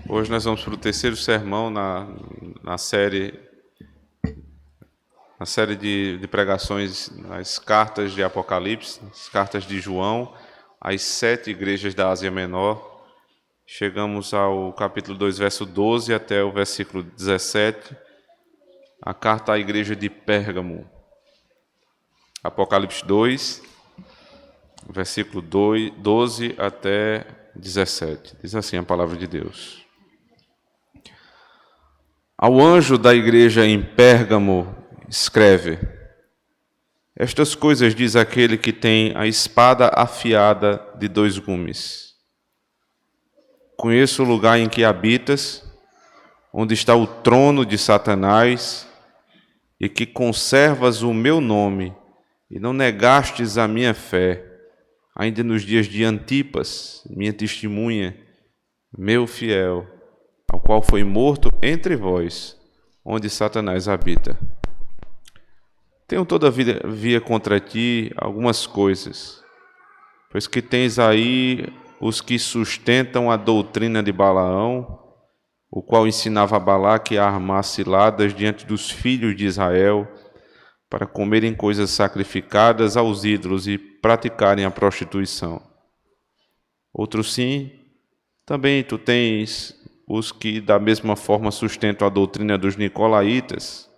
Hoje nós vamos para o terceiro sermão na série de pregações nas cartas de Apocalipse, as cartas de João, às 7 igrejas da Ásia Menor. Chegamos ao capítulo 2, verso 12 até o versículo 17, a carta à igreja de Pérgamo. Apocalipse 2, versículo 12 até 17. Diz assim a palavra de Deus. Ao anjo da igreja em Pérgamo, escreve: estas coisas diz aquele que tem a espada afiada de 2 gumes. Conheço o lugar em que habitas, onde está o trono de Satanás, e que conservas o meu nome, e não negastes a minha fé, ainda nos dias de Antipas, minha testemunha, meu fiel, ao qual foi morto entre vós, onde Satanás habita. Tenho todavia contra ti algumas coisas, pois que tens aí os que sustentam a doutrina de Balaão, o qual ensinava a Balaque a armar ciladas diante dos filhos de Israel, para comerem coisas sacrificadas aos ídolos e praticarem a prostituição. Outros sim, também tu tens os que da mesma forma sustentam a doutrina dos nicolaítas.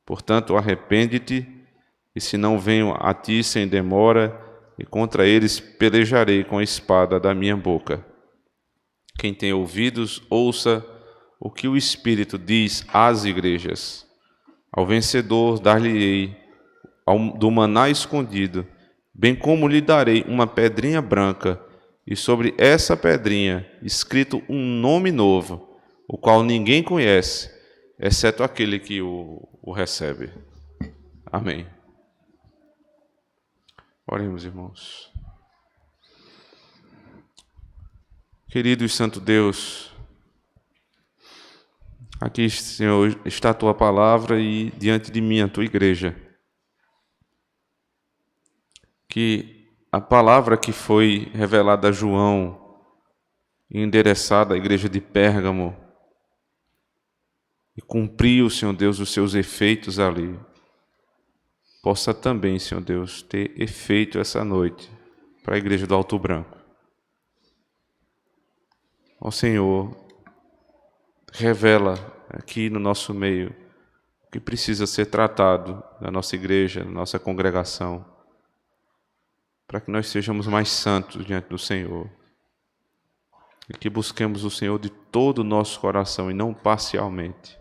Portanto, arrepende-te, e se não venho a ti sem demora, e contra eles pelejarei com a espada da minha boca. Quem tem ouvidos, ouça o que o Espírito diz às igrejas. Ao vencedor dar-lhe-ei do maná escondido, bem como lhe darei uma pedrinha branca, e sobre essa pedrinha escrito um nome novo, o qual ninguém conhece, exceto aquele que o recebe. Amém. Oremos, irmãos. Querido e santo Deus, aqui, Senhor, está a tua palavra e diante de mim a tua igreja. Que a palavra que foi revelada a João e endereçada à igreja de Pérgamo e cumpriu, Senhor Deus, os seus efeitos ali, possa também, Senhor Deus, ter efeito essa noite para a igreja do Alto Branco. Ó Senhor, revela aqui no nosso meio o que precisa ser tratado na nossa igreja, na nossa congregação, para que nós sejamos mais santos diante do Senhor e que busquemos o Senhor de todo o nosso coração e não parcialmente.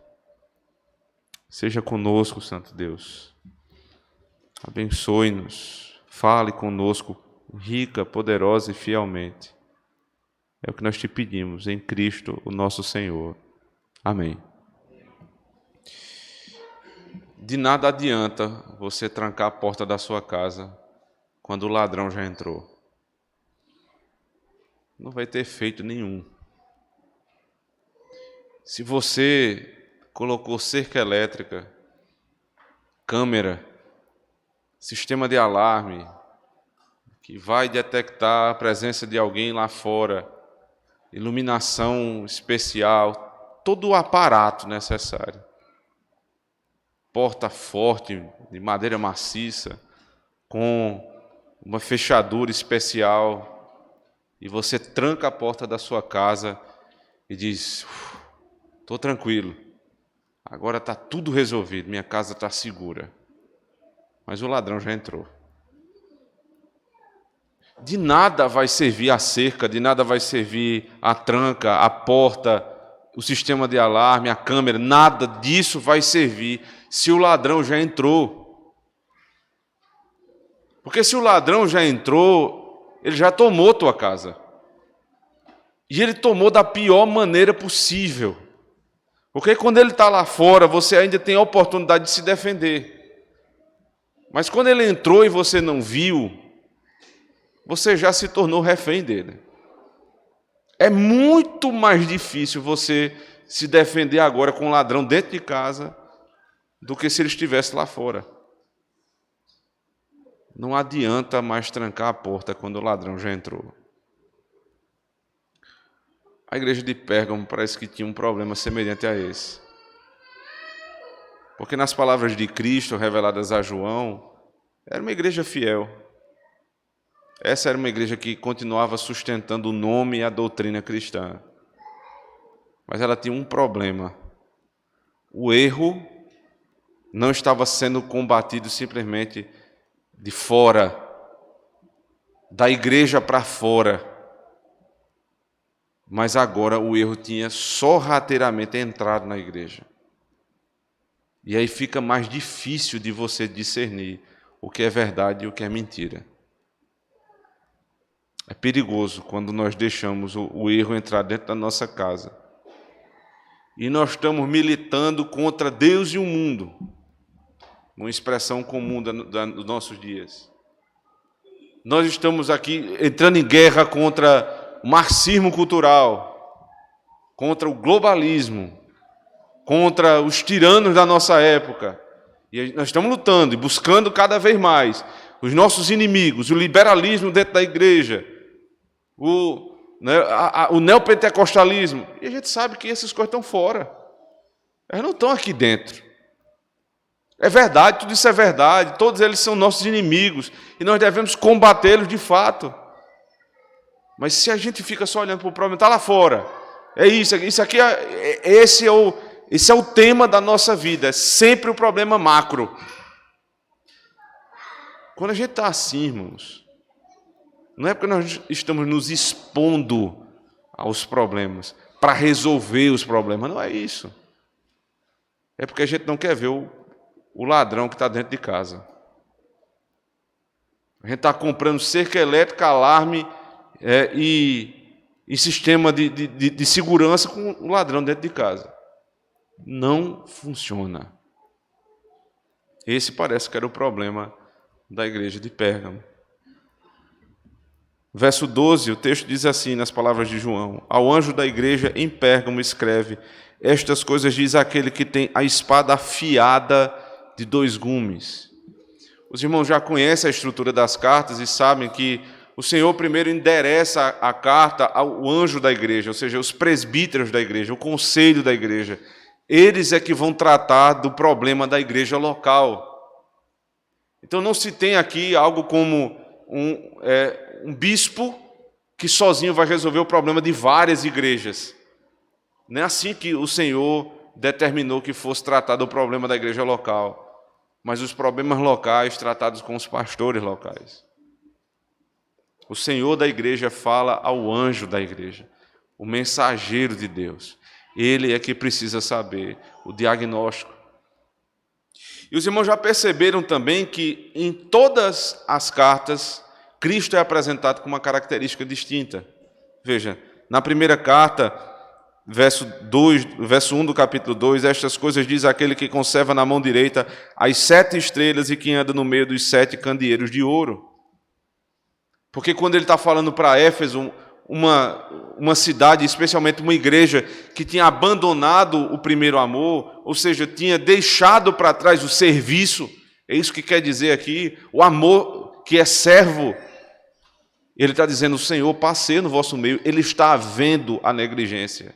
Seja conosco, Santo Deus. Abençoe-nos, fale conosco, rica, poderosa e fielmente. É o que nós te pedimos em Cristo, o nosso Senhor. Amém. De nada adianta você trancar a porta da sua casa quando o ladrão já entrou. Não vai ter efeito nenhum. Se você colocou cerca elétrica, câmera, sistema de alarme, que vai detectar a presença de alguém lá fora, iluminação especial, todo o aparato necessário. Porta forte, de madeira maciça, com uma fechadura especial, e você tranca a porta da sua casa e diz: estou tranquilo, agora está tudo resolvido, minha casa está segura. Mas o ladrão já entrou. De nada vai servir a cerca, de nada vai servir a tranca, a porta, o sistema de alarme, a câmera, nada disso vai servir se o ladrão já entrou. Porque se o ladrão já entrou, ele já tomou tua casa. E ele tomou da pior maneira possível. Porque quando ele está lá fora, você ainda tem a oportunidade de se defender. Mas quando ele entrou e você não viu, você já se tornou refém dele. É muito mais difícil você se defender agora com um ladrão dentro de casa do que se ele estivesse lá fora. Não adianta mais trancar a porta quando o ladrão já entrou. A igreja de Pérgamo parece que tinha um problema semelhante a esse. Porque nas palavras de Cristo reveladas a João, era uma igreja fiel. Essa era uma igreja que continuava sustentando o nome e a doutrina cristã. Mas ela tinha um problema. O erro não estava sendo combatido simplesmente de fora, da igreja para fora. Mas agora o erro tinha sorrateiramente entrado na igreja. E aí fica mais difícil de você discernir o que é verdade e o que é mentira. É perigoso quando nós deixamos o erro entrar dentro da nossa casa. E nós estamos militando contra Deus e o mundo. Uma expressão comum dos nossos dias. Nós estamos aqui entrando em guerra contra o marxismo cultural, contra o globalismo, contra os tiranos da nossa época. E nós estamos lutando e buscando cada vez mais os nossos inimigos, o liberalismo dentro da igreja, o neopentecostalismo. E a gente sabe que essas coisas estão fora. Elas não estão aqui dentro. É verdade, tudo isso é verdade. Todos eles são nossos inimigos. E nós devemos combatê-los de fato. Mas se a gente fica só olhando para o problema, está lá fora. É isso aqui, esse é o tema da nossa vida. É sempre o problema macro. Quando a gente está assim, irmãos, não é porque nós estamos nos expondo aos problemas, para resolver os problemas, não é isso. É porque a gente não quer ver o ladrão que está dentro de casa. A gente está comprando cerca elétrica, alarme e sistema de segurança com o ladrão dentro de casa. Não funciona. Esse parece que era o problema da igreja de Pérgamo. Verso 12, o texto diz assim, nas palavras de João: ao anjo da igreja em Pérgamo escreve: estas coisas diz aquele que tem a espada afiada de 2 gumes. Os irmãos já conhecem a estrutura das cartas e sabem que o Senhor primeiro endereça a carta ao anjo da igreja, ou seja, os presbíteros da igreja, o conselho da igreja. Eles é que vão tratar do problema da igreja local. Então não se tem aqui algo como um bispo que sozinho vai resolver o problema de várias igrejas. Não é assim que o Senhor determinou que fosse tratado o problema da igreja local, mas os problemas locais tratados com os pastores locais. O Senhor da igreja fala ao anjo da igreja, o mensageiro de Deus. Ele é que precisa saber o diagnóstico. E os irmãos já perceberam também que em todas as cartas, Cristo é apresentado com uma característica distinta. Veja, na primeira carta, verso 1 do capítulo 2, estas coisas diz aquele que conserva na mão direita as 7 estrelas e que anda no meio dos 7 candeeiros de ouro. Porque quando ele está falando para Éfeso, uma cidade, especialmente uma igreja que tinha abandonado o primeiro amor, ou seja, tinha deixado para trás o serviço, é isso que quer dizer aqui, o amor que é servo. Ele está dizendo: o Senhor passeia no vosso meio, Ele está vendo a negligência.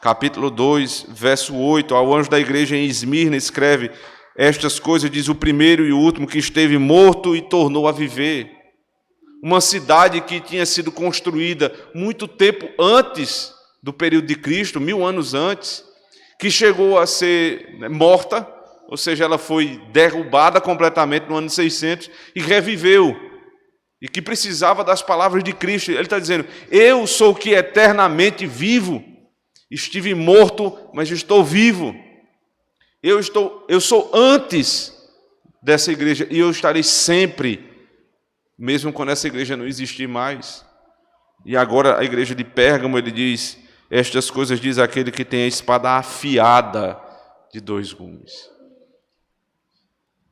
Capítulo 2, verso 8, ao anjo da igreja em Esmirna escreve: estas coisas diz o primeiro e o último que esteve morto e tornou a viver. Uma cidade que tinha sido construída muito tempo antes do período de Cristo, 1000 anos antes, que chegou a ser morta, ou seja, ela foi derrubada completamente no ano 600 e reviveu, e que precisava das palavras de Cristo. Ele está dizendo: eu sou o que eternamente vivo, estive morto, mas estou vivo. Eu sou antes dessa igreja e eu estarei sempre, mesmo quando essa igreja não existir mais. E agora a igreja de Pérgamo, ele diz: estas coisas diz aquele que tem a espada afiada de 2 gumes.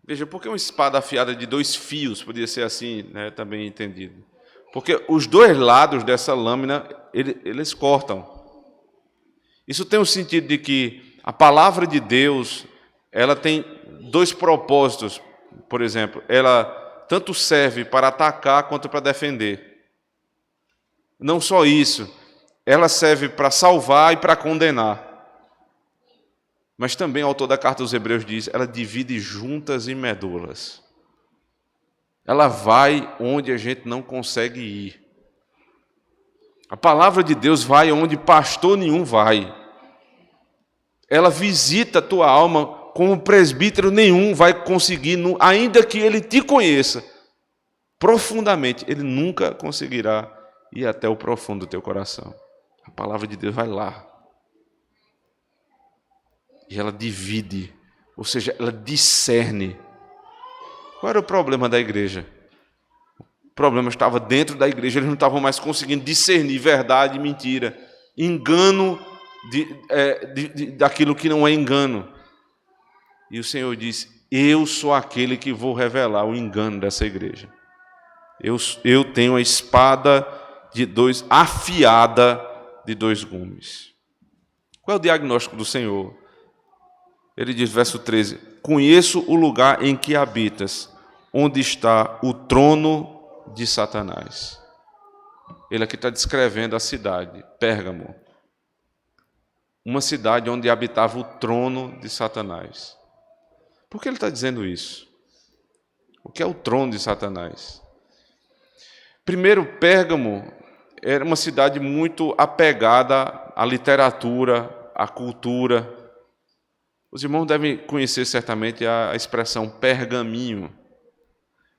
Veja, por que uma espada afiada de 2 fios? Podia ser assim, né, também entendido. Porque os 2 lados dessa lâmina, eles cortam. Isso tem o sentido de que a palavra de Deus, ela tem 2 propósitos. Por exemplo, ela tanto serve para atacar quanto para defender. Não só isso, ela serve para salvar e para condenar. Mas também o autor da carta aos Hebreus diz, ela divide juntas e medulas. Ela vai onde a gente não consegue ir. A palavra de Deus vai onde pastor nenhum vai. Ela visita a tua alma como presbítero nenhum vai conseguir, ainda que ele te conheça profundamente, ele nunca conseguirá ir até o profundo do teu coração. A palavra de Deus vai lá. E ela divide, ou seja, ela discerne. Qual era o problema da igreja? O problema estava dentro da igreja, eles não estavam mais conseguindo discernir verdade e mentira, engano daquilo que não é engano. E o Senhor disse, eu sou aquele que vou revelar o engano dessa igreja. Eu tenho a espada afiada de 2 gumes. Qual é o diagnóstico do Senhor? Ele diz, verso 13, conheço o lugar em que habitas, onde está o trono de Satanás. Ele aqui está descrevendo a cidade, Pérgamo. Uma cidade onde habitava o trono de Satanás. Por que ele está dizendo isso? O que é o trono de Satanás? Primeiro, Pérgamo era uma cidade muito apegada à literatura, à cultura. Os irmãos devem conhecer certamente a expressão pergaminho.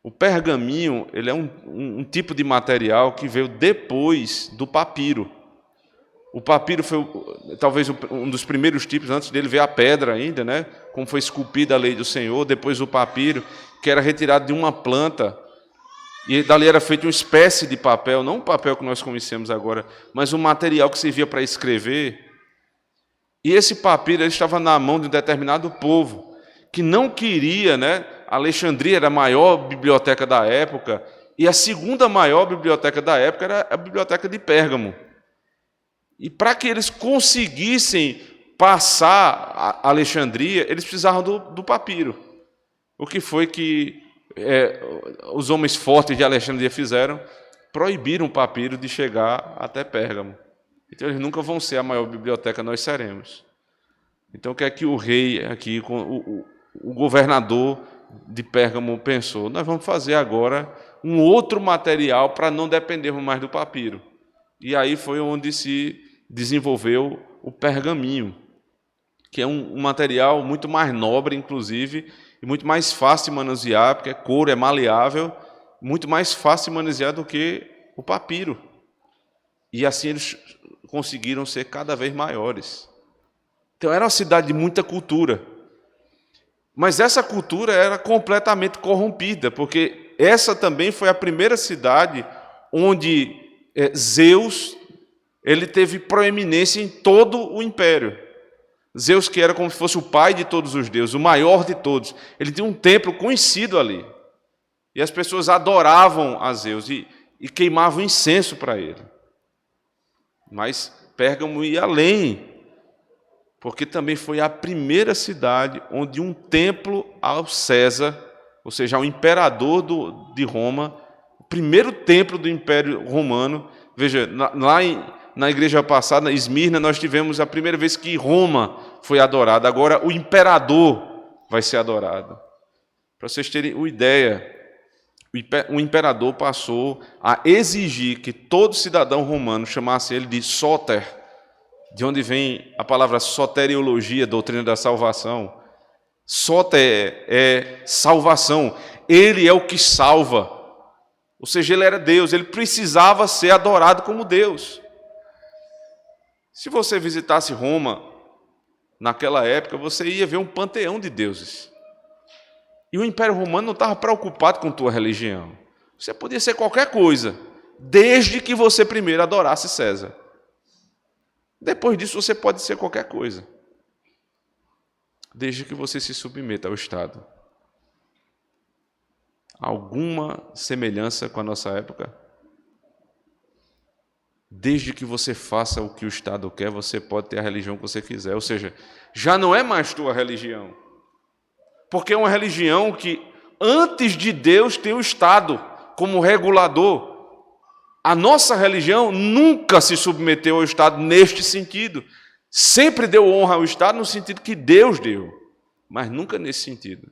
O pergaminho ele é um tipo de material que veio depois do papiro. O papiro foi talvez um dos primeiros tipos, antes dele veio a pedra ainda, né? Como foi esculpida a lei do Senhor, depois o papiro, que era retirado de uma planta, e dali era feita uma espécie de papel, não o papel que nós conhecemos agora, mas um material que servia para escrever. E esse papiro ele estava na mão de um determinado povo, que não queria, né? Alexandria era a maior biblioteca da época, e a segunda maior biblioteca da época era a biblioteca de Pérgamo. E para que eles conseguissem passar a Alexandria, eles precisavam do papiro. O que foi que os homens fortes de Alexandria fizeram? Proibiram o papiro de chegar até Pérgamo. Então eles nunca vão ser a maior biblioteca, nós seremos. Então o que é que o rei aqui, o governador de Pérgamo pensou? Nós vamos fazer agora um outro material para não dependermos mais do papiro. E aí foi onde se desenvolveu o pergaminho, que é um material muito mais nobre, inclusive, e muito mais fácil de manusear, porque é couro, é maleável, muito mais fácil de manusear do que o papiro. E assim eles conseguiram ser cada vez maiores. Então era uma cidade de muita cultura. Mas essa cultura era completamente corrompida, porque essa também foi a primeira cidade onde Zeus ele teve proeminência em todo o império. Zeus, que era como se fosse o pai de todos os deuses, o maior de todos, ele tinha um templo conhecido ali. E as pessoas adoravam a Zeus e queimavam incenso para ele. Mas Pérgamo ia além, porque também foi a primeira cidade onde um templo ao César, ou seja, ao imperador de Roma, o primeiro templo do Império Romano. Veja, lá na igreja passada, na Esmirna, nós tivemos a primeira vez que Roma foi adorada. Agora o imperador vai ser adorado. Para vocês terem uma ideia, o imperador passou a exigir que todo cidadão romano chamasse ele de Soter, de onde vem a palavra soteriologia, doutrina da salvação. Soter é salvação. Ele é o que salva. Ou seja, ele era Deus, ele precisava ser adorado como Deus. Se você visitasse Roma naquela época, você ia ver um panteão de deuses. E o Império Romano não estava preocupado com tua religião. Você podia ser qualquer coisa, desde que você primeiro adorasse César. Depois disso, você pode ser qualquer coisa, desde que você se submeta ao Estado. Alguma semelhança com a nossa época? Desde que você faça o que o Estado quer, você pode ter a religião que você quiser. Ou seja, já não é mais tua religião. Porque é uma religião que, antes de Deus, tem o Estado como regulador. A nossa religião nunca se submeteu ao Estado neste sentido. Sempre deu honra ao Estado no sentido que Deus deu, mas nunca nesse sentido.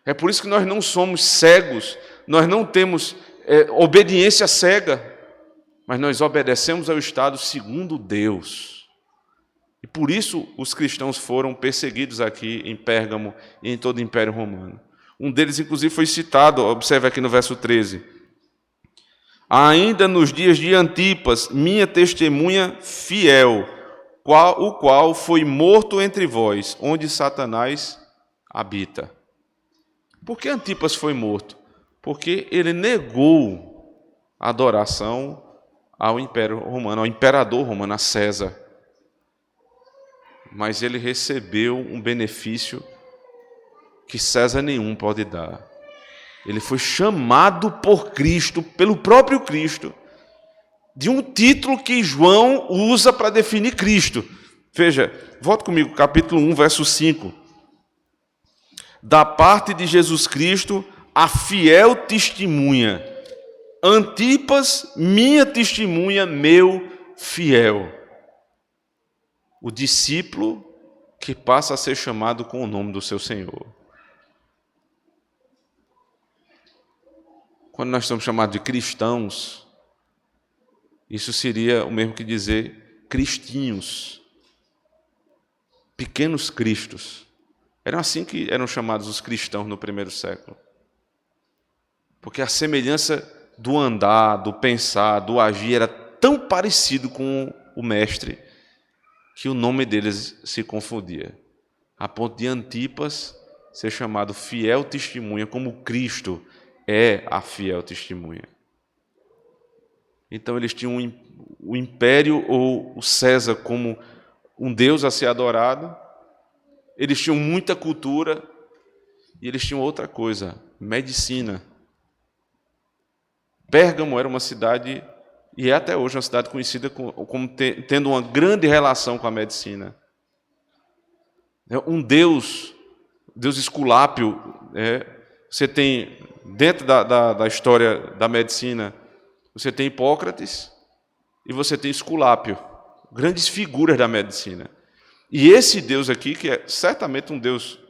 É por isso que nós não somos cegos, nós não temos obediência cega, mas nós obedecemos ao Estado segundo Deus. E por isso os cristãos foram perseguidos aqui em Pérgamo e em todo o Império Romano. Um deles, inclusive, foi citado, observe aqui no verso 13. Ainda nos dias de Antipas, minha testemunha fiel, o qual foi morto entre vós, onde Satanás habita. Por que Antipas foi morto? Porque ele negou a adoração ao Império Romano, ao imperador romano, a César. Mas ele recebeu um benefício que César nenhum pode dar. Ele foi chamado por Cristo, pelo próprio Cristo, de um título que João usa para definir Cristo. Veja, volta comigo, capítulo 1, verso 5. Da parte de Jesus Cristo, a fiel testemunha. Antipas, minha testemunha, meu fiel. O discípulo que passa a ser chamado com o nome do seu Senhor. Quando nós somos chamados de cristãos, isso seria o mesmo que dizer cristinhos, pequenos cristos. Eram assim que eram chamados os cristãos no primeiro século. Porque a semelhança do andar, do pensar, do agir era tão parecido com o mestre que o nome deles se confundia. A ponto de Antipas ser chamado fiel testemunha, como Cristo é a fiel testemunha. Então eles tinham o império ou o César como um Deus a ser adorado, eles tinham muita cultura e eles tinham outra coisa, medicina. Pérgamo era uma cidade, e é até hoje uma cidade conhecida como tendo uma grande relação com a medicina. Um Deus Esculápio, você tem, dentro da história da medicina, você tem Hipócrates e você tem Esculápio, grandes figuras da medicina. E esse Deus aqui, que é certamente um Deus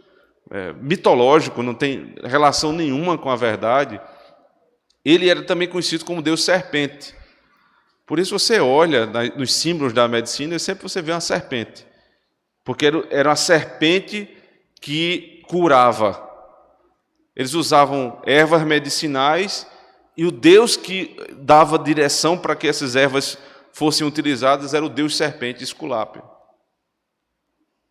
mitológico, não tem relação nenhuma com a verdade, ele era também conhecido como Deus serpente. Por isso você olha nos símbolos da medicina e sempre você vê uma serpente. Porque era uma serpente que curava. Eles usavam ervas medicinais e o Deus que dava direção para que essas ervas fossem utilizadas era o Deus serpente, Esculápio.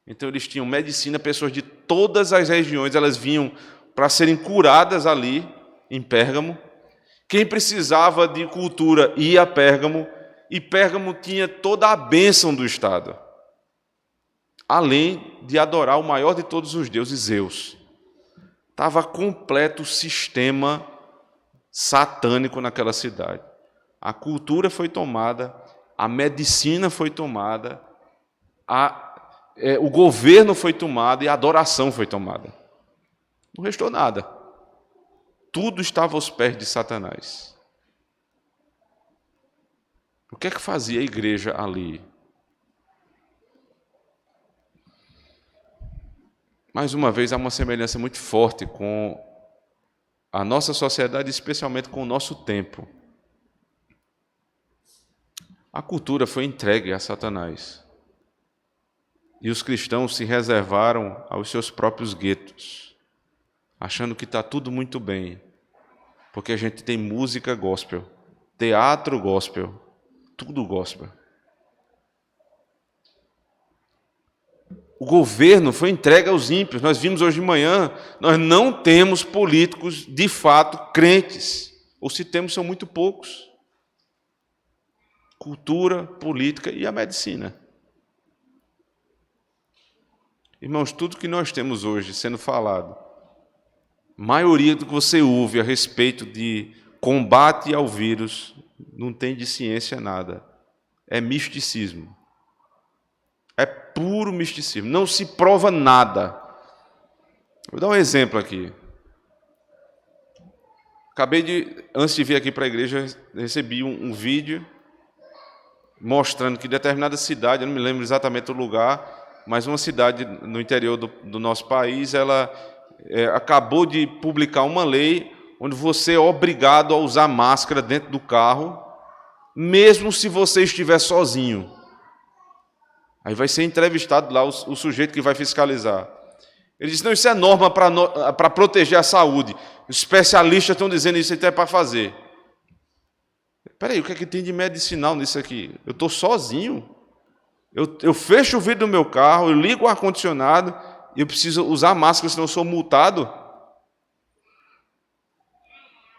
Então eles tinham medicina, pessoas de todas as regiões, elas vinham para serem curadas ali em Pérgamo. Quem precisava de cultura ia a Pérgamo, e Pérgamo tinha toda a bênção do Estado, além de adorar o maior de todos os deuses, Zeus. Estava completo o sistema satânico naquela cidade. A cultura foi tomada, a medicina foi tomada, o governo foi tomado e a adoração foi tomada. Não restou nada. Tudo estava aos pés de Satanás. O que é que fazia a igreja ali? Mais uma vez, há uma semelhança muito forte com a nossa sociedade, especialmente com o nosso tempo. A cultura foi entregue a Satanás. E os cristãos se reservaram aos seus próprios guetos, achando que está tudo muito bem, porque a gente tem música gospel, teatro gospel, tudo gospel. O governo foi entregue aos ímpios. Nós vimos hoje de manhã, nós não temos políticos de fato crentes, ou se temos são muito poucos. Cultura, política e a medicina. Irmãos, tudo que nós temos hoje sendo falado, maioria do que você ouve a respeito de combate ao vírus, não tem de ciência nada. É misticismo. É puro misticismo. Não se prova nada. Vou dar um exemplo aqui. Antes de vir aqui para a igreja, recebi um vídeo mostrando que determinada cidade, eu não me lembro exatamente o lugar, mas uma cidade no interior do nosso país, ela acabou de publicar uma lei onde você é obrigado a usar máscara dentro do carro, mesmo se você estiver sozinho. Aí vai ser entrevistado lá o sujeito que vai fiscalizar. Ele disse, não, isso é norma para proteger a saúde. Os especialistas estão dizendo isso até para fazer. Espera aí, o que é que tem de medicinal nisso aqui? Eu estou sozinho. Eu fecho o vidro do meu carro, eu ligo o ar-condicionado e eu preciso usar máscara, senão eu sou multado.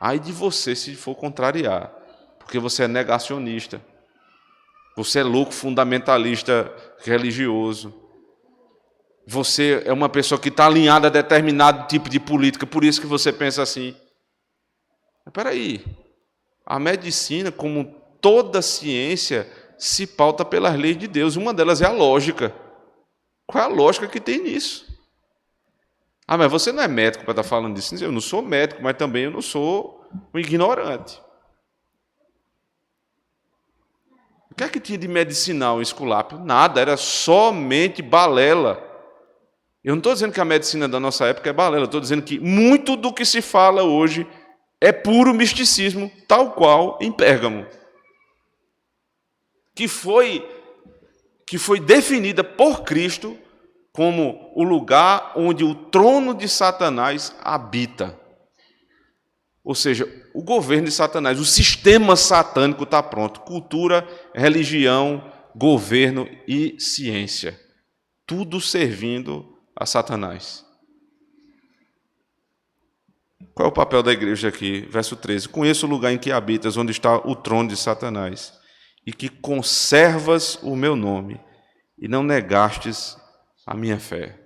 Aí de você, se for contrariar, porque você é negacionista. Você é louco fundamentalista religioso. Você é uma pessoa que está alinhada a determinado tipo de política, por isso que você pensa assim. Mas espera aí, a medicina, como toda ciência, se pauta pelas leis de Deus. Uma delas é a lógica. Qual é a lógica que tem nisso? Ah, mas você não é médico para estar falando disso. Eu não sou médico, mas também eu não sou um ignorante. O que é que tinha de medicinal em Esculápio? Nada, era somente balela. Eu não estou dizendo que a medicina da nossa época é balela, eu estou dizendo que muito do que se fala hoje é puro misticismo, tal qual em Pérgamo, que foi definida por Cristo como o lugar onde o trono de Satanás habita. Ou seja, o governo de Satanás, o sistema satânico está pronto. Cultura, religião, governo e ciência. Tudo servindo a Satanás. Qual é o papel da igreja aqui? Verso 13. Conheço o lugar em que habitas, onde está o trono de Satanás, e que conservas o meu nome, e não negastes a minha fé.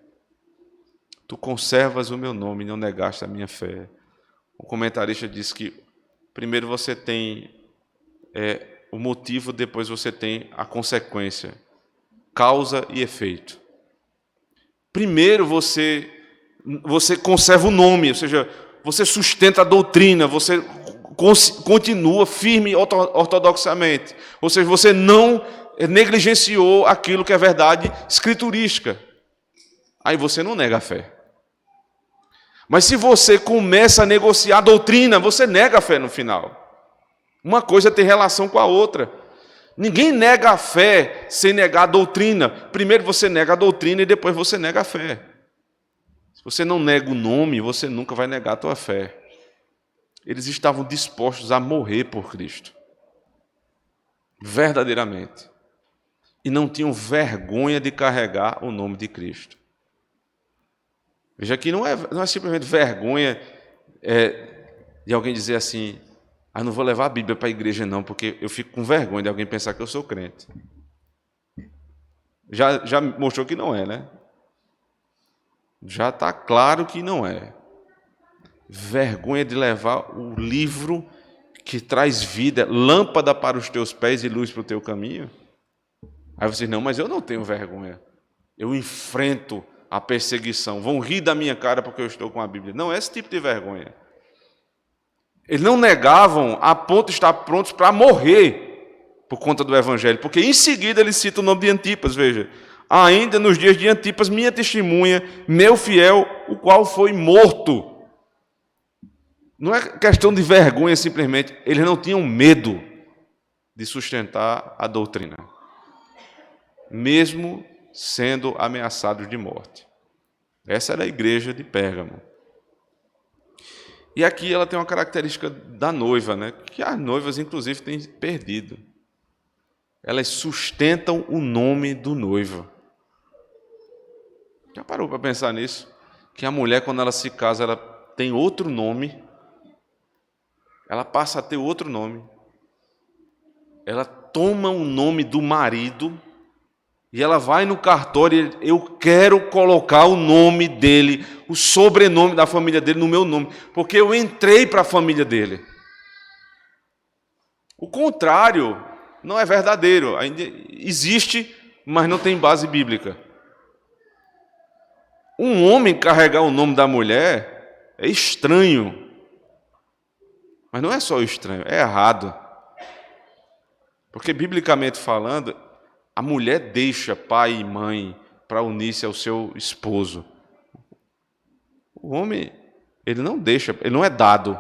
Tu conservas o meu nome e não negaste a minha fé. O comentarista diz que primeiro você tem o motivo, depois você tem a consequência. Causa e efeito. Primeiro você conserva o nome, ou seja, você sustenta a doutrina, você continua firme ortodoxamente. Ou seja, você não negligenciou aquilo que é verdade escriturística. Aí você não nega a fé. Mas se você começa a negociar a doutrina, você nega a fé no final. Uma coisa tem relação com a outra. Ninguém nega a fé sem negar a doutrina. Primeiro você nega a doutrina e depois você nega a fé. Se você não nega o nome, você nunca vai negar a tua fé. Eles estavam dispostos a morrer por Cristo. Verdadeiramente. E não tinham vergonha de carregar o nome de Cristo. Veja que não é simplesmente vergonha de alguém dizer assim, não vou levar a Bíblia para a igreja não, porque eu fico com vergonha de alguém pensar que eu sou crente. Já mostrou que não é, né? Já está claro que não é. Vergonha de levar o livro que traz vida, lâmpada para os teus pés e luz para o teu caminho. Aí você diz, não, mas eu não tenho vergonha. Eu enfrento a perseguição. Vão rir da minha cara porque eu estou com a Bíblia. Não é esse tipo de vergonha. Eles não negavam a ponto de estar prontos para morrer por conta do Evangelho, porque em seguida ele cita o nome de Antipas, veja. Ainda nos dias de Antipas, minha testemunha, meu fiel, o qual foi morto. Não é questão de vergonha simplesmente, eles não tinham medo de sustentar a doutrina, mesmo sendo ameaçados de morte. Essa era a igreja de Pérgamo. E aqui ela tem uma característica da noiva, né? Que as noivas, inclusive, têm perdido. Elas sustentam o nome do noivo. Já parou para pensar nisso? Que a mulher, quando ela se casa, ela tem outro nome. Ela passa a ter outro nome. Ela toma o nome do marido e ela vai no cartório e eu quero colocar o nome dele, o sobrenome da família dele no meu nome, porque eu entrei para a família dele. O contrário não é verdadeiro, ainda existe, mas não tem base bíblica. Um homem carregar o nome da mulher é estranho. Mas não é só estranho, é errado. Porque, biblicamente falando, a mulher deixa pai e mãe para unir-se ao seu esposo. O homem, ele não deixa, ele não é dado.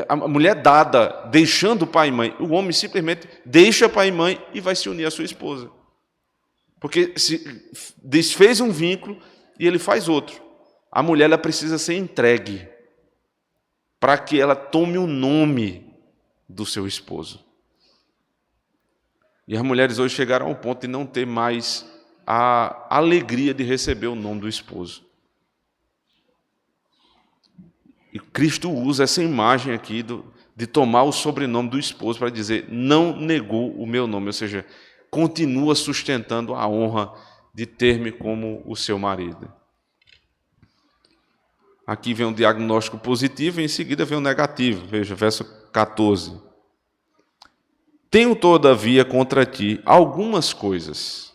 A mulher é dada, deixando pai e mãe. O homem simplesmente deixa pai e mãe e vai se unir à sua esposa. Porque se desfez um vínculo e ele faz outro. A mulher ela precisa ser entregue para que ela tome o nome do seu esposo. E as mulheres hoje chegaram ao ponto de não ter mais a alegria de receber o nome do esposo. E Cristo usa essa imagem aqui de tomar o sobrenome do esposo para dizer, não negou o meu nome, ou seja, continua sustentando a honra de ter-me como o seu marido. Aqui vem um diagnóstico positivo e em seguida vem um negativo. Veja, verso 14. Tenho, todavia, contra ti algumas coisas,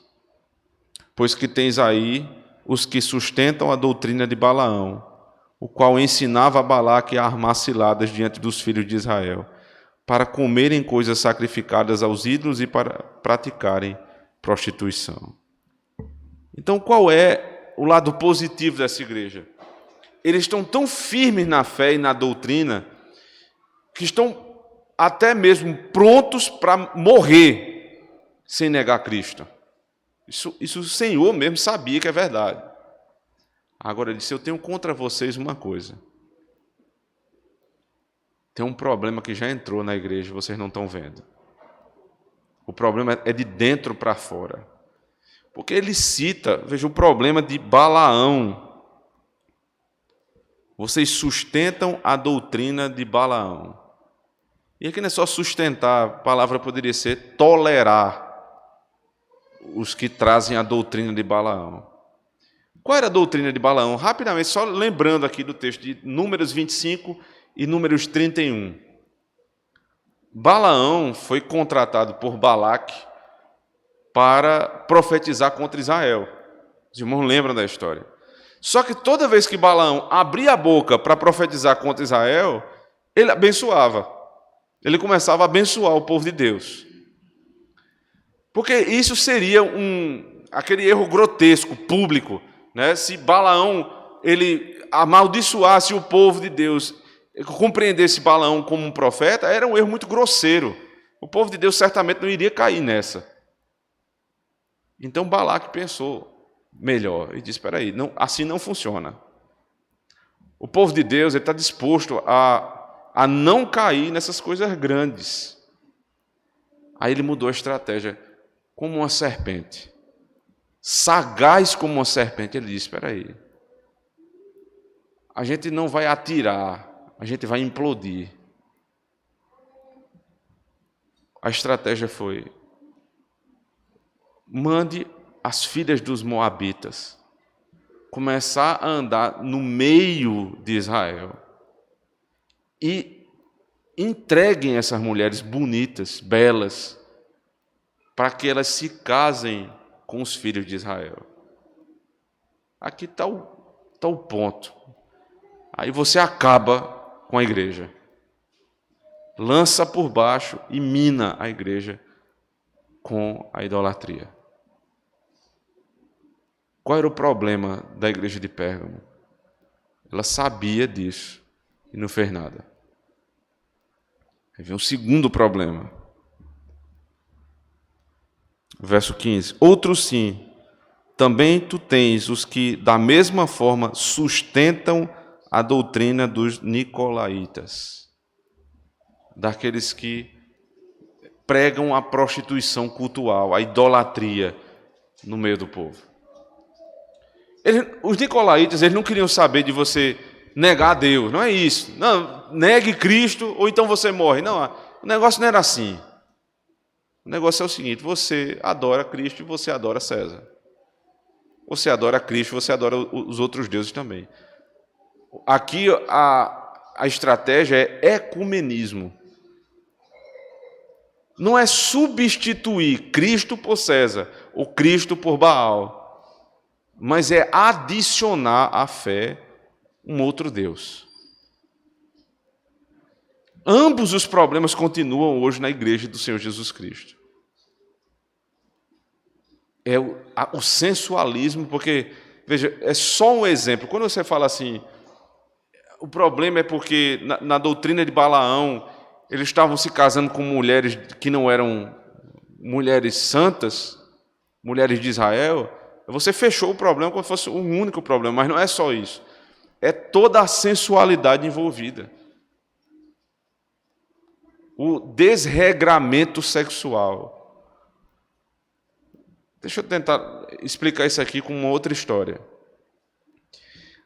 pois que tens aí os que sustentam a doutrina de Balaão, o qual ensinava a Balaque a armar ciladas diante dos filhos de Israel, para comerem coisas sacrificadas aos ídolos e para praticarem prostituição. Então, qual é o lado positivo dessa igreja? Eles estão tão firmes na fé e na doutrina que estão até mesmo prontos para morrer sem negar Cristo. Isso o Senhor mesmo sabia que é verdade. Agora ele disse, eu tenho contra vocês uma coisa. Tem um problema que já entrou na igreja, vocês não estão vendo. O problema é de dentro para fora. Porque ele cita, veja, o problema de Balaão. Vocês sustentam a doutrina de Balaão. E aqui não é só sustentar, a palavra poderia ser tolerar os que trazem a doutrina de Balaão. Qual era a doutrina de Balaão? Rapidamente, só lembrando aqui do texto de Números 25 e Números 31. Balaão foi contratado por Balaque para profetizar contra Israel. Os irmãos lembram da história. Só que toda vez que Balaão abria a boca para profetizar contra Israel, ele abençoava. Ele começava a abençoar o povo de Deus. Porque isso seria aquele erro grotesco, público, né? Se Balaão ele amaldiçoasse o povo de Deus, compreendesse Balaão como um profeta, era um erro muito grosseiro. O povo de Deus certamente não iria cair nessa. Então Balaque pensou melhor e disse, espera aí, assim não funciona. O povo de Deus está disposto a não cair nessas coisas grandes. Aí ele mudou a estratégia, como uma serpente. Sagaz como uma serpente, ele disse, espera aí, a gente não vai atirar, a gente vai implodir. A estratégia foi, mande as filhas dos moabitas começar a andar no meio de Israel e entreguem essas mulheres bonitas, belas, para que elas se casem com os filhos de Israel. Aqui está o ponto. Aí você acaba com a igreja. Lança por baixo e mina a igreja com a idolatria. Qual era o problema da igreja de Pérgamo? Ela sabia disso e não fez nada. Aí vem o segundo problema. Verso 15. Outro sim, também tu tens os que da mesma forma sustentam a doutrina dos nicolaítas, daqueles que pregam a prostituição cultual, a idolatria no meio do povo. Os nicolaítas, eles não queriam saber de você negar a Deus, não é isso. Não, negue Cristo ou então você morre. Não, o negócio não era assim. O negócio é o seguinte, você adora Cristo e você adora César. Você adora Cristo, você adora os outros deuses também. Aqui a estratégia é ecumenismo. Não é substituir Cristo por César, ou Cristo por Baal, mas é adicionar à fé um outro Deus. Ambos os problemas continuam hoje na igreja do Senhor Jesus Cristo. É o sensualismo, porque, veja, é só um exemplo. Quando você fala assim, o problema é porque na doutrina de Balaão, eles estavam se casando com mulheres que não eram mulheres santas, mulheres de Israel, você fechou o problema como se fosse um único problema, mas não é só isso. É toda a sensualidade envolvida. O desregramento sexual. Deixa eu tentar explicar isso aqui com uma outra história.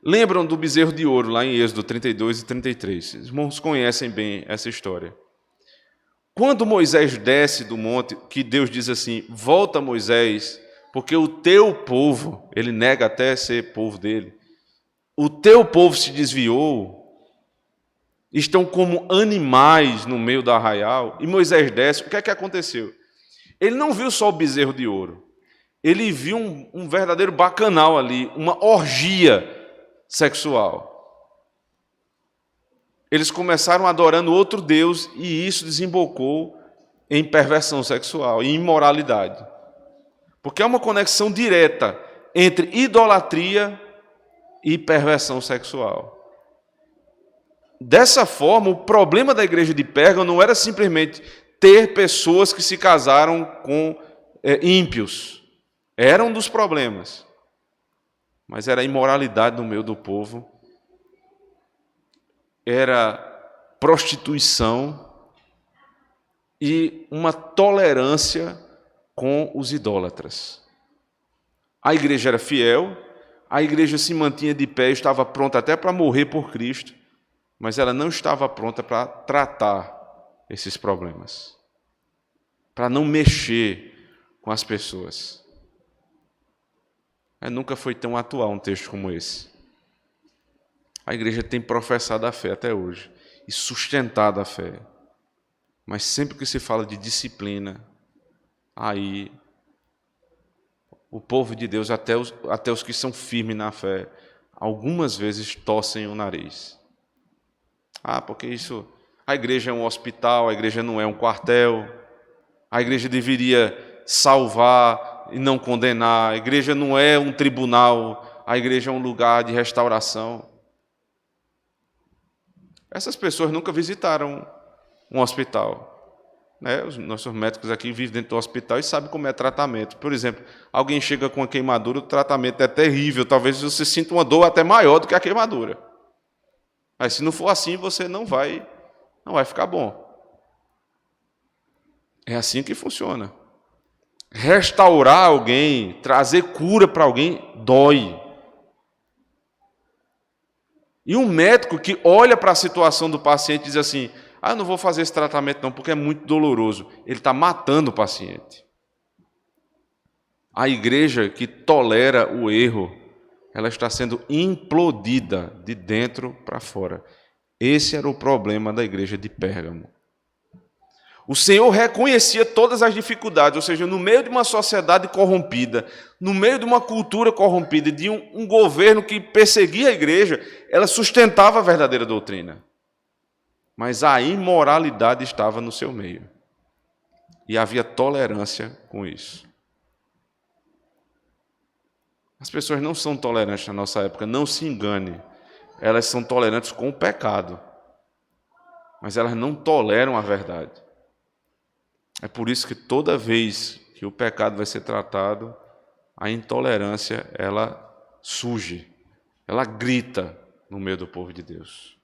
Lembram do bezerro de ouro, lá em Êxodo 32 e 33? Os irmãos conhecem bem essa história. Quando Moisés desce do monte, que Deus diz assim, volta Moisés, porque o teu povo, ele nega até ser povo dele, o teu povo se desviou, estão como animais no meio do arraial, e Moisés desce, o que é que aconteceu? Ele não viu só o bezerro de ouro, ele viu um verdadeiro bacanal ali, uma orgia sexual. Eles começaram adorando outro Deus e isso desembocou em perversão sexual, em imoralidade. Porque é uma conexão direta entre idolatria e perversão sexual. Dessa forma, o problema da igreja de Pérgamo não era simplesmente ter pessoas que se casaram com ímpios. Era um dos problemas. Mas era a imoralidade no meio do povo, era prostituição e uma tolerância com os idólatras. A igreja era fiel, a igreja se mantinha de pé, estava pronta até para morrer por Cristo, mas ela não estava pronta para tratar esses problemas, para não mexer com as pessoas. Nunca foi tão atual um texto como esse. A igreja tem professado a fé até hoje e sustentado a fé. Mas sempre que se fala de disciplina, aí o povo de Deus, até os que são firmes na fé, algumas vezes torcem o nariz. Porque isso, a igreja é um hospital, a igreja não é um quartel, a igreja deveria salvar e não condenar, a igreja não é um tribunal, a igreja é um lugar de restauração. Essas pessoas nunca visitaram um hospital. Os nossos médicos aqui vivem dentro do hospital e sabem como é tratamento. Por exemplo, alguém chega com uma queimadura, o tratamento é terrível, talvez você sinta uma dor até maior do que a queimadura. Mas se não for assim, você não vai ficar bom. É assim que funciona. Restaurar alguém, trazer cura para alguém, dói. E um médico que olha para a situação do paciente e diz assim, eu não vou fazer esse tratamento não, porque é muito doloroso. Ele está matando o paciente. A igreja que tolera o erro, ela está sendo implodida de dentro para fora. Esse era o problema da igreja de Pérgamo. O Senhor reconhecia todas as dificuldades, ou seja, no meio de uma sociedade corrompida, no meio de uma cultura corrompida, de um governo que perseguia a igreja, ela sustentava a verdadeira doutrina. Mas a imoralidade estava no seu meio. E havia tolerância com isso. As pessoas não são tolerantes na nossa época, não se engane. Elas são tolerantes com o pecado. Mas elas não toleram a verdade. É por isso que toda vez que o pecado vai ser tratado, a intolerância, ela surge, ela grita no meio do povo de Deus.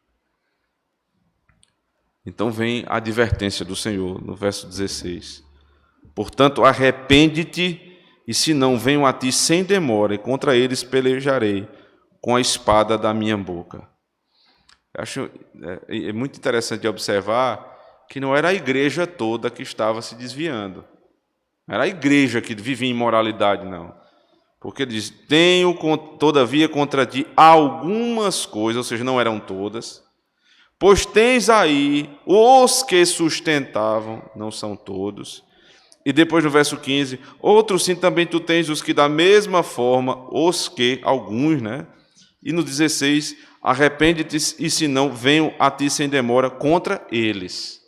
Então vem a advertência do Senhor, no verso 16. Portanto, arrepende-te, e se não venham a ti sem demora, e contra eles pelejarei com a espada da minha boca. Acho muito interessante observar que não era a igreja toda que estava se desviando. Não era a igreja que vivia em imoralidade, não. Porque ele diz, tenho todavia contra ti algumas coisas, ou seja, não eram todas, pois tens aí os que sustentavam, não são todos. E depois no verso 15, outros sim também tu tens os que da mesma forma, os que, alguns, né? E no 16, arrepende-te, e se não, venho a ti sem demora contra eles,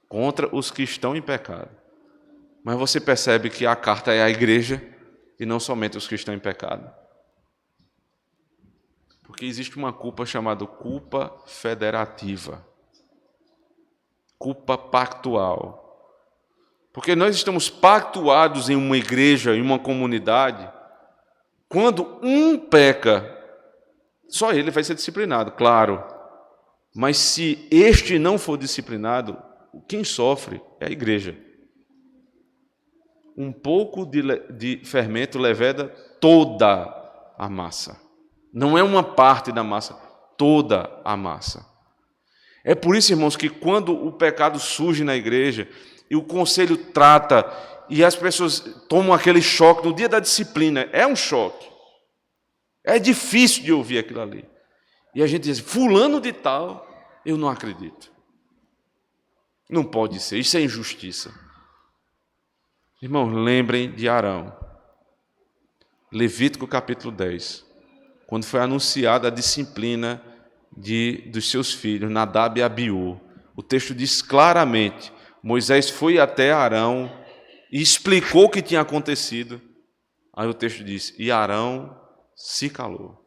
contra os que estão em pecado. Mas você percebe que a carta é à igreja e não somente os que estão em pecado. Porque existe uma culpa chamada culpa federativa, culpa pactual. Porque nós estamos pactuados em uma igreja, em uma comunidade. Quando um peca, só ele vai ser disciplinado, claro. Mas se este não for disciplinado, quem sofre é a igreja. Um pouco de fermento leveda toda a massa. Não é uma parte da massa, toda a massa. É por isso, irmãos, que quando o pecado surge na igreja, e o conselho trata, e as pessoas tomam aquele choque no dia da disciplina, é um choque. É difícil de ouvir aquilo ali. E a gente diz, fulano de tal, eu não acredito. Não pode ser, isso é injustiça. Irmãos, lembrem de Arão. Levítico capítulo 10. Quando foi anunciada a disciplina dos seus filhos, Nadab e Abiú. O texto diz claramente, Moisés foi até Arão e explicou o que tinha acontecido. Aí o texto diz, e Arão se calou.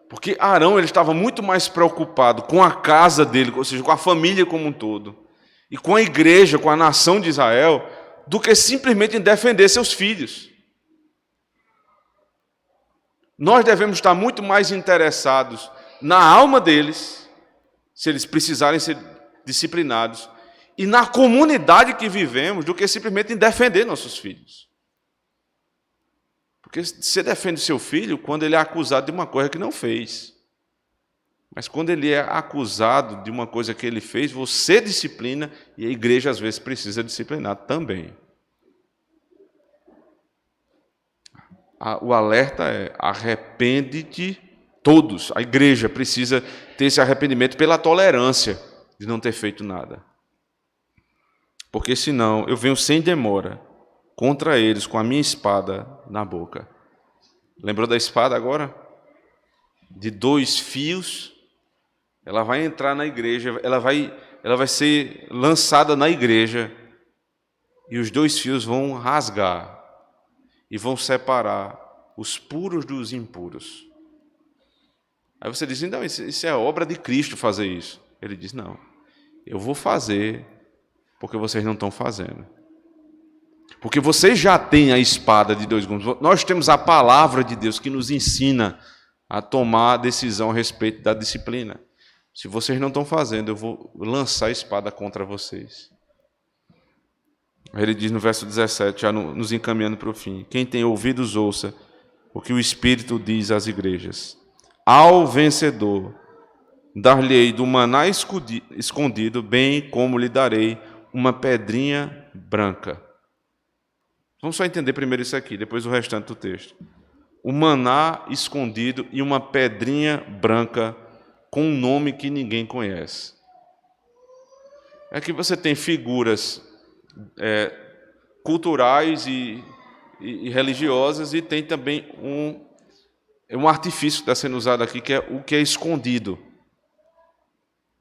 Porque Arão ele estava muito mais preocupado com a casa dele, ou seja, com a família como um todo, e com a igreja, com a nação de Israel, do que simplesmente em defender seus filhos. Nós devemos estar muito mais interessados na alma deles, se eles precisarem ser disciplinados, e na comunidade que vivemos, do que simplesmente em defender nossos filhos. Porque você defende seu filho quando ele é acusado de uma coisa que não fez. Mas quando ele é acusado de uma coisa que ele fez, você disciplina, e a igreja às vezes precisa disciplinar também. O alerta é, arrepende-te todos. A igreja precisa ter esse arrependimento pela tolerância de não ter feito nada. Porque senão eu venho sem demora contra eles com a minha espada na boca. Lembrou da espada agora? De 2 fios, ela vai entrar na igreja, ela vai ser lançada na igreja, e os 2 fios vão rasgar e vão separar os puros dos impuros. Aí você diz, não, isso é obra de Cristo fazer isso. Ele diz, não, eu vou fazer porque vocês não estão fazendo. Porque vocês já têm a espada de 2 gumes. Nós temos a palavra de Deus que nos ensina a tomar a decisão a respeito da disciplina. Se vocês não estão fazendo, eu vou lançar a espada contra vocês. Ele diz no verso 17, já nos encaminhando para o fim, quem tem ouvidos ouça o que o Espírito diz às igrejas. Ao vencedor, dar-lhe-ei do maná escondido, bem como lhe darei uma pedrinha branca. Vamos só entender primeiro isso aqui, depois o restante do texto. O maná escondido e uma pedrinha branca com um nome que ninguém conhece. Aqui você tem figuras culturais e religiosas, e tem também um artifício que está sendo usado aqui, que é o que é escondido.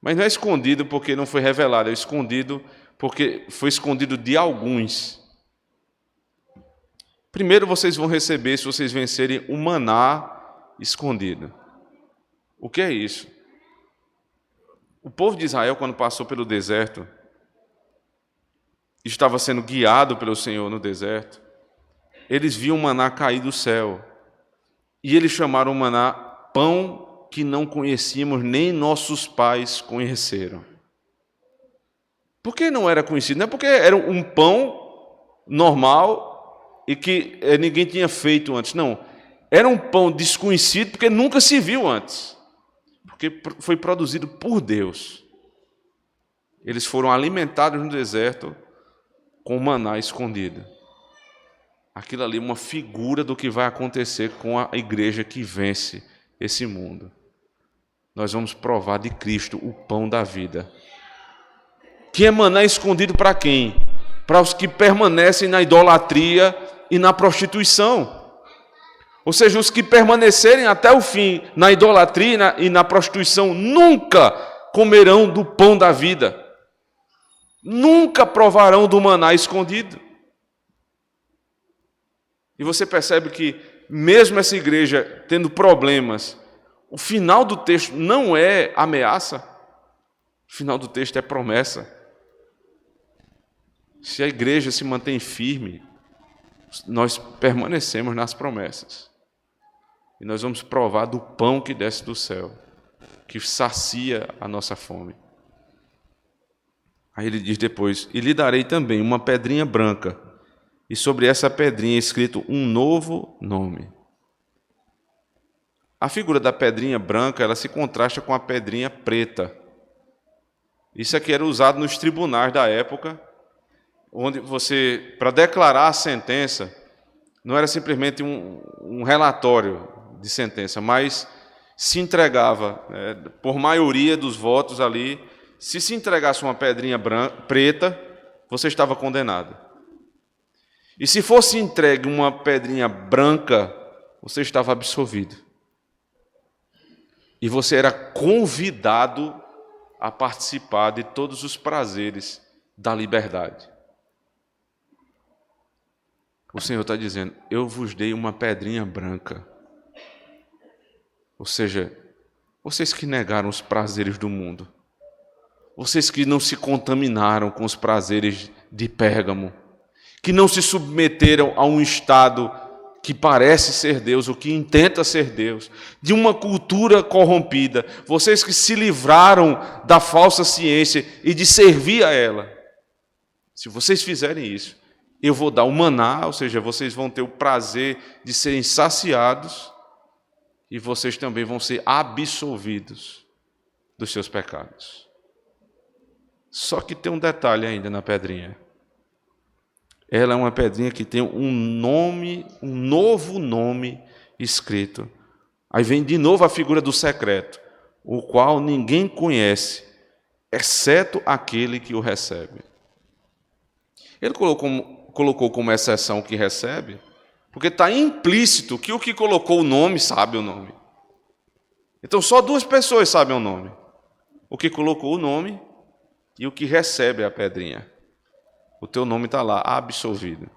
Mas não é escondido porque não foi revelado, é escondido porque foi escondido de alguns. Primeiro vocês vão receber, se vocês vencerem, o maná escondido. O que é isso? O povo de Israel, quando passou pelo deserto, estava sendo guiado pelo Senhor no deserto, eles viam o maná cair do céu. E eles chamaram o maná pão que não conhecíamos, nem nossos pais conheceram. Por que não era conhecido? Não é porque era um pão normal e que ninguém tinha feito antes. Não, era um pão desconhecido porque nunca se viu antes. Porque foi produzido por Deus. Eles foram alimentados no deserto com maná escondido. Aquilo ali é uma figura do que vai acontecer com a igreja que vence esse mundo. Nós vamos provar de Cristo o pão da vida. Que é maná escondido para quem? Para os que permanecem na idolatria e na prostituição. Ou seja, os que permanecerem até o fim na idolatria e na prostituição nunca comerão do pão da vida. Nunca provarão do maná escondido. E você percebe que, mesmo essa igreja tendo problemas, o final do texto não é ameaça, o final do texto é promessa. Se a igreja se mantém firme, nós permanecemos nas promessas. E nós vamos provar do pão que desce do céu, que sacia a nossa fome. Aí ele diz depois: e lhe darei também uma pedrinha branca, e sobre essa pedrinha é escrito um novo nome. A figura da pedrinha branca, ela se contrasta com a pedrinha preta. Isso aqui era usado nos tribunais da época, onde você, para declarar a sentença, não era simplesmente um relatório de sentença, mas se entregava, por maioria dos votos ali, se entregasse uma pedrinha preta, você estava condenado. E se fosse entregue uma pedrinha branca, você estava absolvido. E você era convidado a participar de todos os prazeres da liberdade. O Senhor está dizendo: eu vos dei uma pedrinha branca. Ou seja, vocês que negaram os prazeres do mundo, vocês que não se contaminaram com os prazeres de Pérgamo, que não se submeteram a um estado que parece ser Deus, ou que intenta ser Deus, de uma cultura corrompida, vocês que se livraram da falsa ciência e de servir a ela, se vocês fizerem isso, eu vou dar o maná, ou seja, vocês vão ter o prazer de serem saciados e vocês também vão ser absolvidos dos seus pecados. Só que tem um detalhe ainda na pedrinha. Ela é uma pedrinha que tem um nome, um novo nome escrito. Aí vem de novo a figura do secreto, o qual ninguém conhece, exceto aquele que o recebe. Ele colocou como exceção o que recebe, porque está implícito que o que colocou o nome sabe o nome. Então só duas pessoas sabem o nome: o que colocou o nome e o que recebe a pedrinha. O teu nome está lá, absolvido.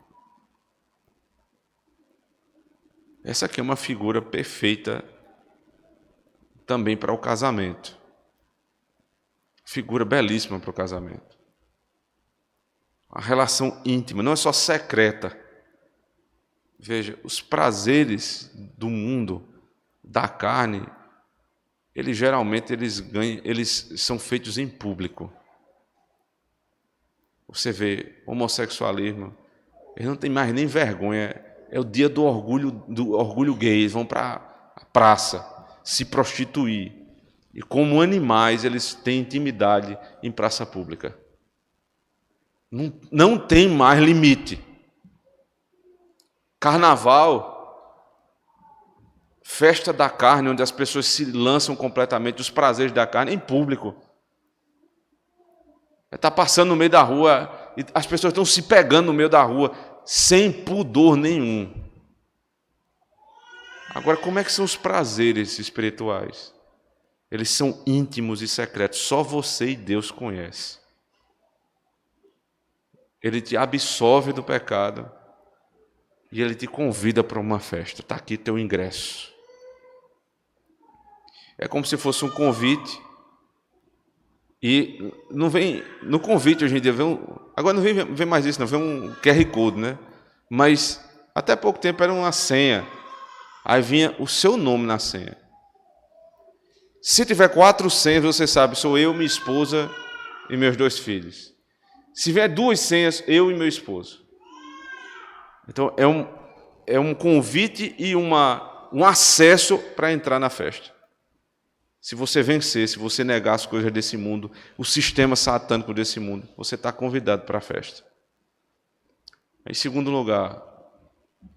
Essa aqui é uma figura perfeita também para o casamento. Figura belíssima para o casamento. A relação íntima, não é só secreta. Veja, os prazeres do mundo, da carne, geralmente eles são feitos em público. Você vê homossexualismo, eles não têm mais nem vergonha. É o dia do orgulho gay. Eles vão para a praça se prostituir. E como animais, eles têm intimidade em praça pública. Não tem mais limite. Carnaval, festa da carne, onde as pessoas se lançam completamente os prazeres da carne em público. Está passando no meio da rua e as pessoas estão se pegando no meio da rua sem pudor nenhum. Agora, como é que são os prazeres espirituais? Eles são íntimos e secretos, só você e Deus conhecem. Ele te absolve do pecado e ele te convida para uma festa. Está aqui teu ingresso. É como se fosse um convite. E não vem, no convite hoje em dia, agora não vem mais isso, não, vem um QR Code, né? Mas até pouco tempo era uma senha. Aí vinha o seu nome na senha. Se tiver 4 senhas, você sabe, sou eu, minha esposa e meus 2 filhos. Se vier 2 senhas, eu e meu esposo. Então é um convite e um acesso para entrar na festa. Se você vencer, se você negar as coisas desse mundo, o sistema satânico desse mundo, você está convidado para a festa. Em segundo lugar,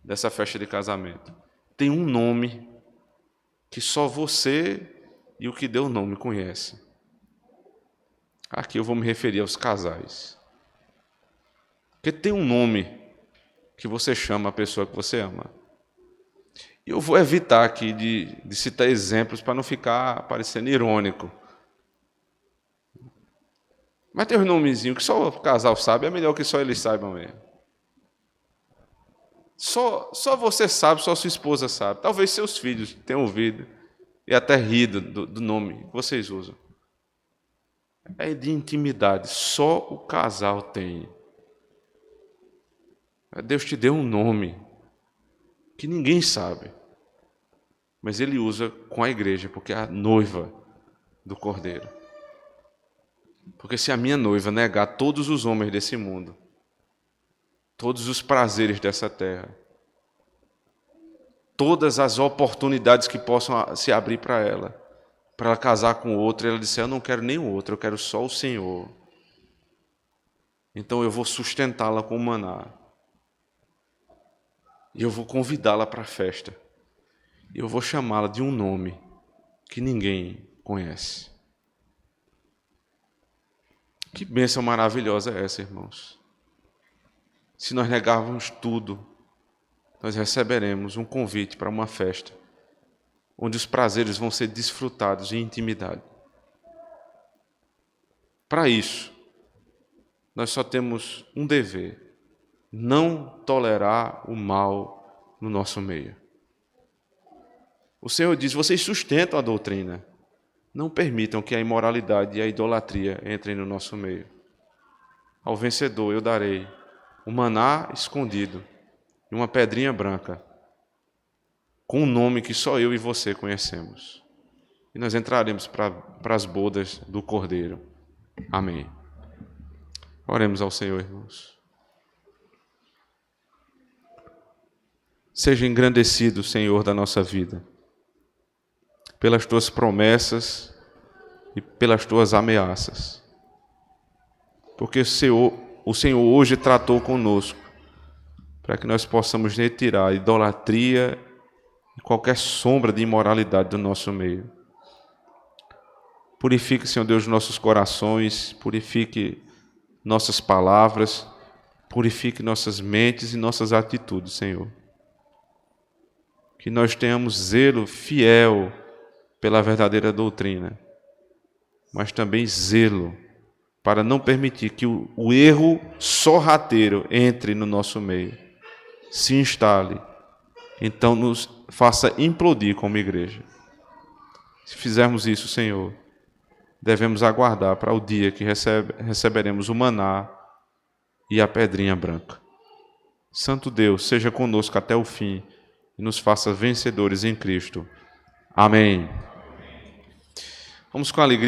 dessa festa de casamento, tem um nome que só você e o que deu o nome conhecem. Aqui eu vou me referir aos casais. Porque tem um nome que você chama a pessoa que você ama. E eu vou evitar aqui de citar exemplos para não ficar parecendo irônico. Mas tem uns nomezinhos que só o casal sabe, é melhor que só eles saibam mesmo. Só você sabe, só sua esposa sabe. Talvez seus filhos tenham ouvido e até rido do nome que vocês usam. É de intimidade, só o casal tem. Deus te deu um nome que ninguém sabe, mas Ele usa com a igreja, porque é a noiva do Cordeiro. Porque se a minha noiva negar todos os homens desse mundo, todos os prazeres dessa terra, todas as oportunidades que possam se abrir para ela casar com outro, ela disser, eu não quero nenhum outro, eu quero só o Senhor. Então eu vou sustentá-la com o maná. E eu vou convidá-la para a festa. E eu vou chamá-la de um nome que ninguém conhece. Que bênção maravilhosa é essa, irmãos? Se nós negarmos tudo, nós receberemos um convite para uma festa, onde os prazeres vão ser desfrutados em intimidade. Para isso, nós só temos um dever: não tolerar o mal no nosso meio. O Senhor diz, vocês sustentam a doutrina, não permitam que a imoralidade e a idolatria entrem no nosso meio. Ao vencedor eu darei um maná escondido e uma pedrinha branca, com um nome que só eu e você conhecemos. E nós entraremos para as bodas do Cordeiro. Amém. Oremos ao Senhor, irmãos. Seja engrandecido, Senhor, da nossa vida, pelas Tuas promessas e pelas Tuas ameaças. Porque o Senhor hoje tratou conosco, para que nós possamos retirar a idolatria e qualquer sombra de imoralidade do nosso meio. Purifique, Senhor Deus, nossos corações, purifique nossas palavras, purifique nossas mentes e nossas atitudes, Senhor. Que nós tenhamos zelo fiel pela verdadeira doutrina, mas também zelo para não permitir que o erro sorrateiro entre no nosso meio, se instale, então nos faça implodir como igreja. Se fizermos isso, Senhor, devemos aguardar para o dia que receberemos o maná e a pedrinha branca. Santo Deus, seja conosco até o fim e nos faça vencedores em Cristo. Amém. Vamos com alegria.